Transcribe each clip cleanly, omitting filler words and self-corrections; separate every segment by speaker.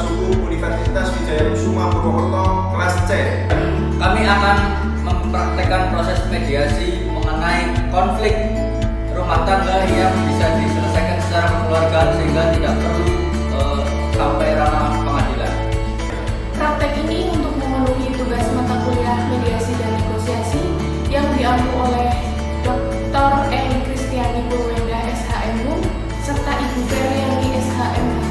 Speaker 1: Fakultas Hukum Universitas Wijaya Kusuma Purwokerto kelas C.
Speaker 2: Kami akan mempraktekkan proses mediasi mengenai konflik rumah tangga yang bisa diselesaikan secara kekeluargaan sehingga tidak perlu sampai ranah pengadilan.
Speaker 3: Praktek ini untuk memenuhi tugas mata kuliah mediasi dan negosiasi yang diampu oleh Dr. Eli Kristiani Purwenda SHMU serta Ibu Feryani SHMH.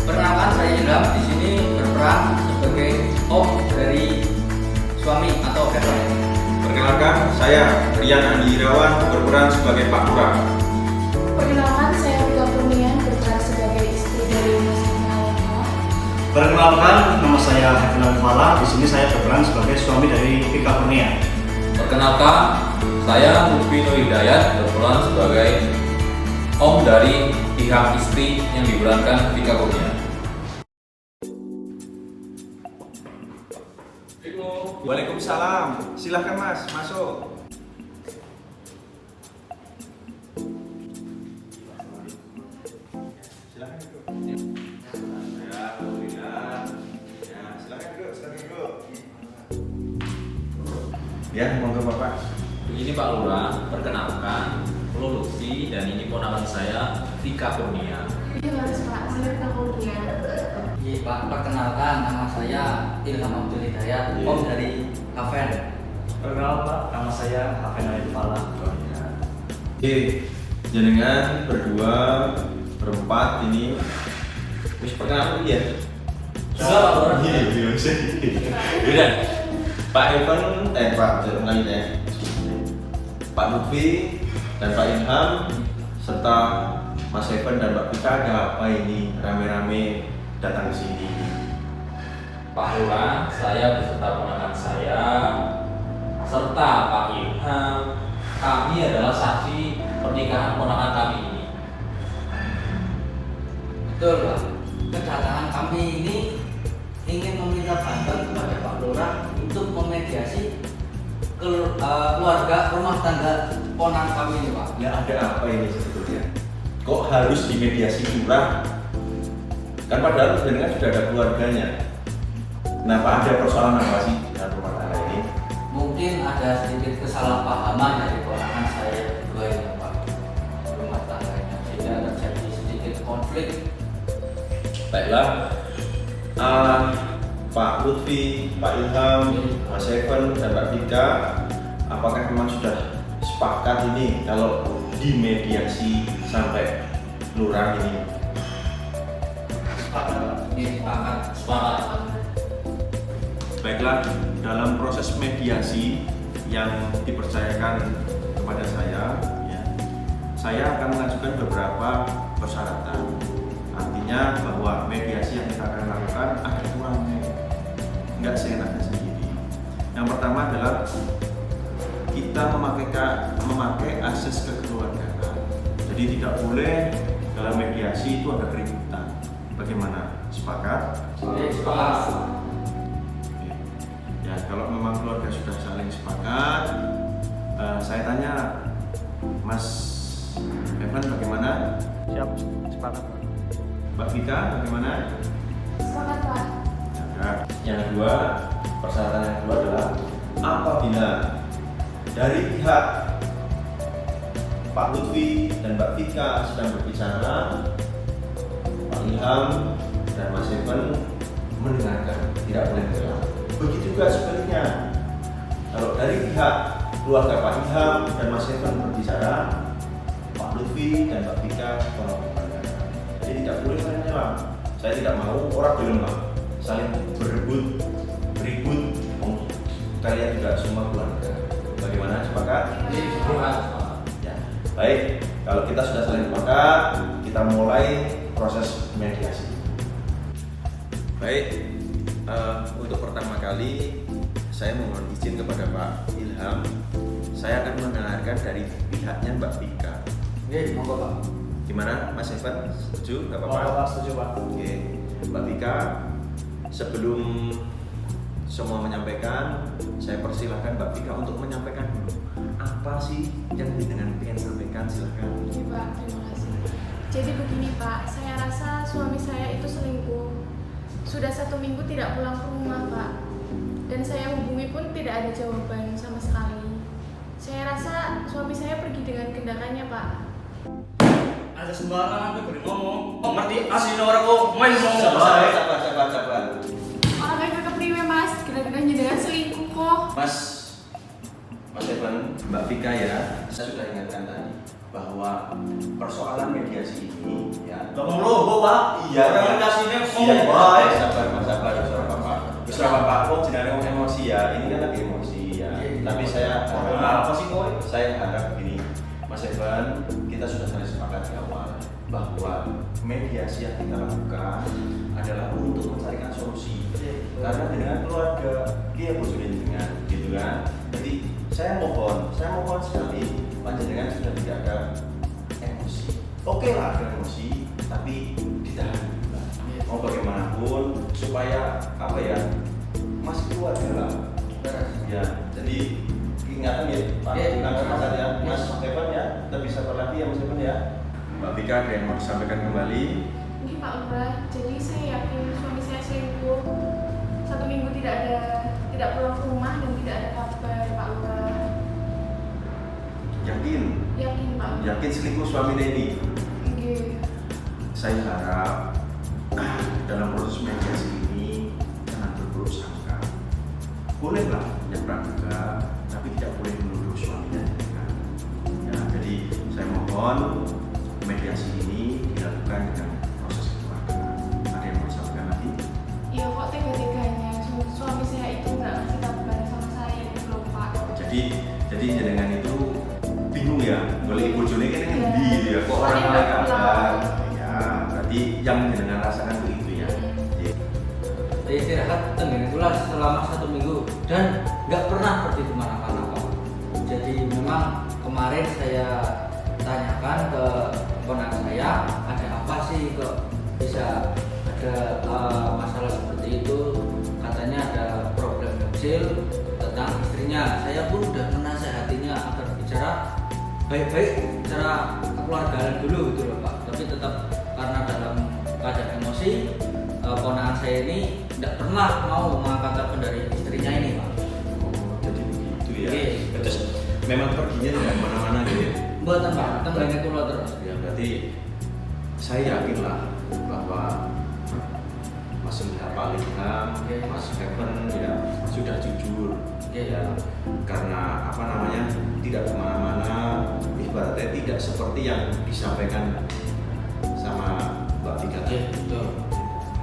Speaker 2: Perkenalkan, saya Ilham di sini berperan sebagai om dari suami atau Evan.
Speaker 1: Perkenalkan, saya Rian Andi Irawan berperan sebagai Pak Lurah.
Speaker 3: Perkenalkan, saya Vika Kurnian berperan sebagai istri dari Mas Alfa.
Speaker 4: Perkenalkan, nama saya Hefnal Fala. Di sini saya berperan sebagai suami dari Vika Kurnia.
Speaker 5: Perkenalkan, saya Lutfi Nur Hidayat berperan sebagai om dari pihak istri yang diperankan Vika Kurnia.
Speaker 1: Waalaikumsalam. Silahkan Mas, masuk. Silahkan duduk. Ya, alhamdulillah. Ya, silahkan duduk. Ya, monggo Bapak.
Speaker 5: Begini Pak Lurah, perkenalkan Lutfi dan ini ponakan saya Vika Kurnia.
Speaker 3: Ini harus Pak, saya Vika Kurnian.
Speaker 2: Iya Pak, perkenalkan nama saya Ilham Abdul Hidayat, om dari Haven.
Speaker 4: Perkenalkan Pak, nama saya Hafen Alif Fala.
Speaker 1: Oke, jenengan berdua berempat ini wis perkenalan ya.
Speaker 2: Sudah Pak Lurah.
Speaker 1: Iya. Udah. Pak Evan, Pak jangan lagi ya. Pak Lutfi dan Pak Ilham serta Mas Evan dan Mbak Vika ada apa ini rame-rame datang ke sini?
Speaker 5: Pak Lurah, saya beserta ponakan saya serta Pak Ilham, kami adalah saksi pernikahan ponakan kami ini.
Speaker 2: Betul Pak, kedatangan kami ini ingin meminta bantuan kepada Pak Lurah untuk memediasi keluarga rumah tangga ponakan kami ini Pak.
Speaker 1: Ya ada apa ini sebetulnya? Kok harus dimediasi lurah? Kan padahal sebenarnya sudah ada keluarganya. Kenapa ada persoalan apa sih dengan rumah tangga ini?
Speaker 2: Mungkin ada sedikit kesalahpahaman dari ponakan saya berdua ini Pak, rumah tangganya, sehingga terjadi sedikit konflik.
Speaker 1: Baiklah, Pak Lutfi, Pak Ilham, Mas Evan, dan Mbak Vika, apakah memang sudah sepakat ini kalau dimediasi sampai lurah ini?
Speaker 5: Sepakat.
Speaker 1: Baiklah, dalam proses mediasi yang dipercayakan kepada saya, ya, saya akan mengajukan beberapa persyaratan. Artinya bahwa mediasi yang kita akan lakukan ada aturannya, nggak seenaknya sendiri. Yang pertama adalah kita memakai asas kekeluargaan. Jadi tidak boleh dalam mediasi itu ada keributan. Bagaimana? Sepakat?
Speaker 2: Sepakat.
Speaker 1: Ya, kalau memang keluarga sudah saling sepakat, saya tanya, Mas Evan bagaimana?
Speaker 4: Siap, sepakat.
Speaker 1: Mbak Vika bagaimana?
Speaker 3: Sepakat Pak.
Speaker 1: Nah, yang kedua, persyaratan yang kedua adalah apabila dari pihak Pak Lutfi dan Mbak Vika sedang berbicara, Pak Ilham dan Mas Evan mendengarkan, tidak boleh bergerak. Begitu juga sebaliknya, kalau dari pihak keluarga Pak Ilham dan Mas Evan berbicara, Pak Lutfi dan Mbak Vika tolong mendengarkan. Jadi tidak boleh saling menyelam. Saya tidak mau orang berlembab, saling berebut, beribut. Kalian juga semua keluarga. Bagaimana, sepakat? Ya. Baik, kalau kita sudah saling sepakat, kita mulai proses mediasi. Baik, untuk pertama kali saya mohon izin kepada Pak Ilham. Saya akan mendengarkan dari pihaknya Mbak Vika.
Speaker 2: Oke, monggo Pak.
Speaker 1: Gimana, Mas Evan? Setuju? Gak apa-apa?
Speaker 4: Pak, setuju Pak.
Speaker 1: Oke, Mbak Vika, sebelum semua menyampaikan, saya persilahkan Mbak Vika untuk menyampaikan dulu apa sih yang dengan pengen sampaikan, silahkan.
Speaker 3: Iya Pak, terima kasih. Jadi begini Pak, saya rasa suami saya itu selingkuh. sudah 1 minggu tidak pulang ke rumah, Pak. Dan saya hubungi pun tidak ada jawaban sama sekali. Saya rasa suami saya pergi dengan kendakannya, Pak.
Speaker 4: Ada sembarangan tuh ngomong. Kok ngerti asli orang kok main ngomong.
Speaker 1: Sabar.
Speaker 3: Orang kayak kakak priwe, Mas. Kira-kira jenengan selingkuh kok.
Speaker 1: Mas Evan, Mbak Vika ya, saya sudah ingatkan tadi bahwa persoalan mediasi ini ya.
Speaker 4: Ngomong logo, Pak.
Speaker 1: Iya,
Speaker 4: Orang
Speaker 1: iya.
Speaker 4: mediasinya
Speaker 1: Iya,
Speaker 4: ngomong
Speaker 1: iya.
Speaker 4: baik.
Speaker 1: Sabar, Saudara Bapak. Saudara Bapak, kok jenengan emosi ya? Ini kan lagi emosi ya. Tapi saya
Speaker 4: Apa sih kowe?
Speaker 1: saya harap begini, Mas Evan, kita sudah saling sepakat di awal bahwa mediasi yang kita lakukan adalah untuk mencarikan solusi. Karena dengan keluarga dia bojone dengan gitu kan. Jadi saya mohon sekali panjenengan sudah tidak ada emosi. Oke lah ada emosi, tapi ditahan dulu lah. Mau bagaimanapun supaya apa ya, masih keluarga lah. Ya, jadi ingatan ya Pak, langsung saja ya Mas Evan ya, kita bisa berlatih ya Mas Evan ya. Mbak Vika ada yang mau disampaikan kembali?
Speaker 3: Ini Pak Lurah, jadi saya yakin suami saya selingkuh. 1 minggu tidak pulang ke rumah dan tidak ada kabar, Pak Lurah.
Speaker 1: Yakin?
Speaker 3: Yakin, Pak Lurah.
Speaker 1: Yakin selingkuh suami ini?
Speaker 3: Nggih.
Speaker 1: Saya harap dalam proses mediasi ini jangan berburuk sangka. Bolehlah punya praduga, tapi tidak boleh menuduh suaminya. Ya, jadi saya mohon mediasi ini dilakukan dengan proses keluarga. Ada yang mau disampaikan lagi?
Speaker 3: Ya kok tega-teganya suami saya itu nggak ngasih kabar sama saya gitu loh, Pak.
Speaker 1: Jadi jenengan itu bingung ya, boleh ibu Joni kan yang
Speaker 3: Iya.
Speaker 1: di gitu ya, kok orang
Speaker 3: Soalnya
Speaker 1: malah
Speaker 3: nggak
Speaker 1: kabar.
Speaker 3: pulang.
Speaker 1: Ya, berarti yang jenengan rasakan begitu ya. Jadi,
Speaker 2: Saya istirahat tenggelam pula selama 1 minggu dan nggak pernah pergi kemana-mana, Pak. Jadi memang kemarin saya tanyakan ke ponakan saya, ada apa sih kok bisa ada masalah seperti itu? Katanya ada problem kecil tentang istrinya. Saya pun udah menasehatinya agar bicara baik-baik secara kekeluargaan dulu gitu loh, Pak. Tapi tetap karena dalam keadaan emosi, ponakan saya ini tidak pernah mau mengangkat telepon dari istrinya ini, Pak.
Speaker 1: jadi begitu ya.
Speaker 2: Oke.
Speaker 1: Terus memang perginya tidak kemana-mana gitu ya.
Speaker 2: Buatan Pak, tengganya keluar terus.
Speaker 1: Ya berarti saya yakin lah bahwa Mas Pak Ilham, Mas Kevin ya sudah jujur ya, karena apa namanya tidak kemana-mana, ibaratnya tidak seperti yang disampaikan sama Mbak Vika.
Speaker 2: Betul.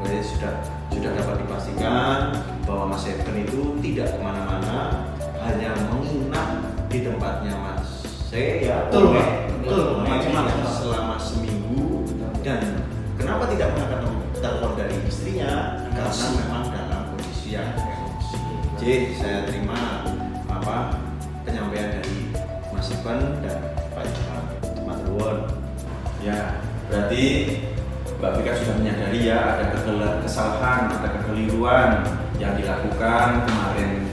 Speaker 1: Berarti sudah dapat dipastikan bahwa Mas Kevin itu tidak kemana-mana, hanya menginap di tempatnya Mas saya.
Speaker 4: Betul, Pak. Betul.
Speaker 1: Memang selama seminggu. Dan kenapa tidak mengangkat telepon dari istrinya? Karena memang dalam kondisi yang emosi. Jadi saya terima penyampaian dari Mas Ivan dan Pak Ilham. Matur. Ya, berarti Mbak Vika sudah menyadari ya ada kesalahan, ada kekeliruan yang dilakukan kemarin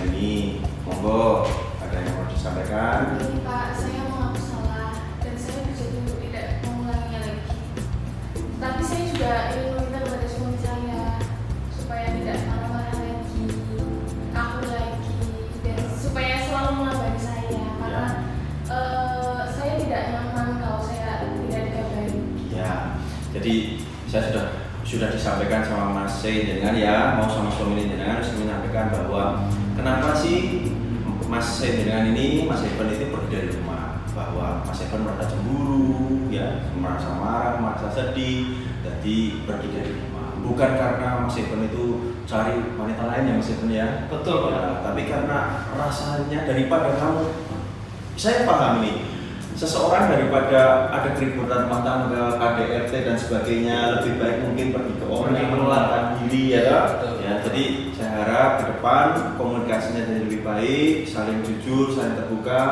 Speaker 1: ini. Monggo ada yang mau disampaikan?
Speaker 3: Ini Pak, saya mengaku salah dan saya berjanji untuk tidak mengulanginya lagi. Tapi saya juga ingin meminta kepada suami saya supaya tidak marah-marah lagi, aku lagi, dan supaya selalu mengabari saya karena saya tidak nyaman kalau saya tidak dikabari.
Speaker 1: Ya, jadi saya sudah disampaikan sama Mas C dengan ya mau sama suami dengan harus menyampaikan bahwa kenapa sih Mas C dengan ini Mas Evan itu pergi dari rumah, bahwa Mas Evan merasa cemburu ya, merasa marah, merasa sedih, jadi pergi dari rumah. Bukan karena Mas Evan itu cari wanita lain ya Mas Evan ya.
Speaker 4: Betul, Pak.
Speaker 1: Ya, tapi karena rasanya daripada kamu, saya paham ini. Seseorang daripada ada keributan rumah tangga, KDRT dan sebagainya, lebih baik mungkin pergi ke orang yang mengeluarkan diri ya.
Speaker 2: Betul.
Speaker 1: Ya, jadi saya harap ke depan komunikasinya jadi lebih baik, saling jujur, saling terbuka,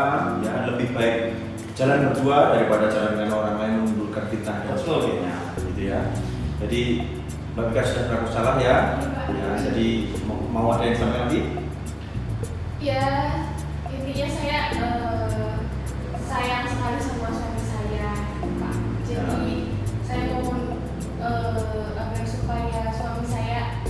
Speaker 1: ya lebih baik jalan berdua daripada jalan dengan orang lain menimbulkan fitnah dan
Speaker 4: Betul.
Speaker 1: sebagainya, gitu ya. Jadi Mbak Vika sudah mengaku salah ya. Ya, jadi mau ada yang disampaikan lagi?
Speaker 3: Ya, intinya saya sayang sekali sama suami saya, Pak. Jadi saya mohon agar supaya suami saya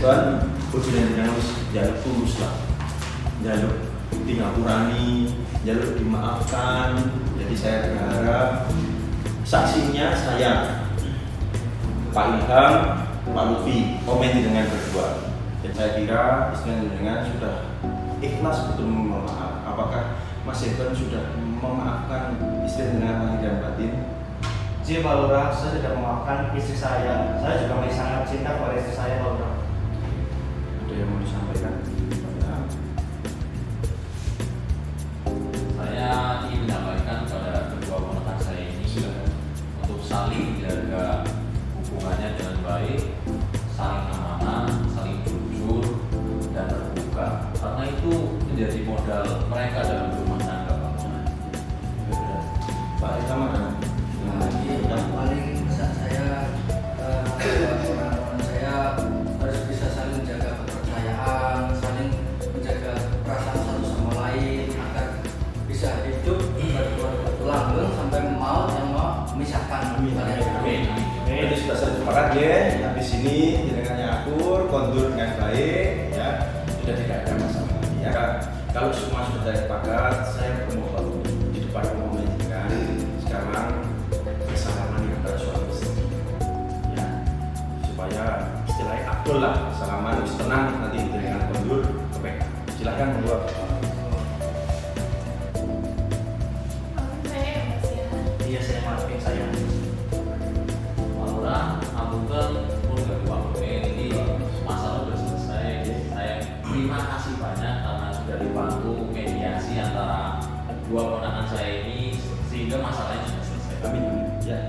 Speaker 1: husband dengan jaluk tulus lah, jaluk dingapurani, jaluk dimaafkan. Jadi saya berharap saksinya saya, Pak Ilham, Pak Lutfi, komen dengan berdua. Dan saya kira istri dengan sudah ikhlas betul meminta maaf. Apakah Mas Evan sudah memaafkan istri dengan lahir dan batin?
Speaker 4: Jadi Pak Lurah, saya tidak memaafkan istri saya. Saya juga masih sangat cinta pada istri saya, Pak Lurah.
Speaker 1: Ada yang mau disampaikan?
Speaker 5: Saya ingin menyampaikan pada kedua ponakan saya ini untuk saling menjaga hubungannya dengan baik, saling amanah, saling jujur dan terbuka. Karena itu menjadi modal mereka dalam rumah tangga bangunan.
Speaker 1: Pak Ilham ada?
Speaker 2: Yang paling besar saya teman-teman saya harus bisa saling menjaga kepercayaan, saling menjaga perasaan satu sama lain agar bisa hidup berlanggeng sampai maut yang memisahkan kalian.
Speaker 5: Amin.
Speaker 1: Jadi sudah saya sepakat ya. Habis ini jenengannya akur, kondur dengan baik, ya sudah tidak ada masalah lagi. Ya. Kalau semua sudah sepakat, saya bermohon di depan umum jenengan sekarang bersalaman antara suami istri, ya supaya istilahnya abdul lah, salaman tenang nanti dengan kondur ke PK. Silakan monggo.
Speaker 3: Saya ya Mas ya.
Speaker 4: Iya, saya maafin saya.
Speaker 5: Laura, apunten pun gak waktu ini masalah sudah selesai. Saya terima kasih banyak karena sudah dibantu mediasi antara dua ponakan saya ini sehingga masalahnya sudah selesai.
Speaker 1: Amin. Ya,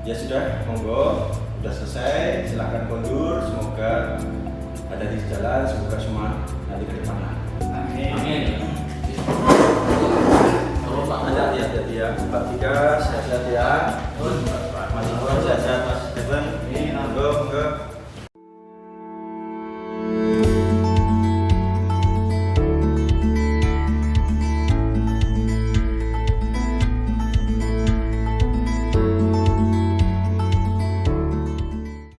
Speaker 1: ya sudah, monggo, sudah selesai. Silakan kondur. Semoga ada di jalan. Semoga semua nanti ke depan lah.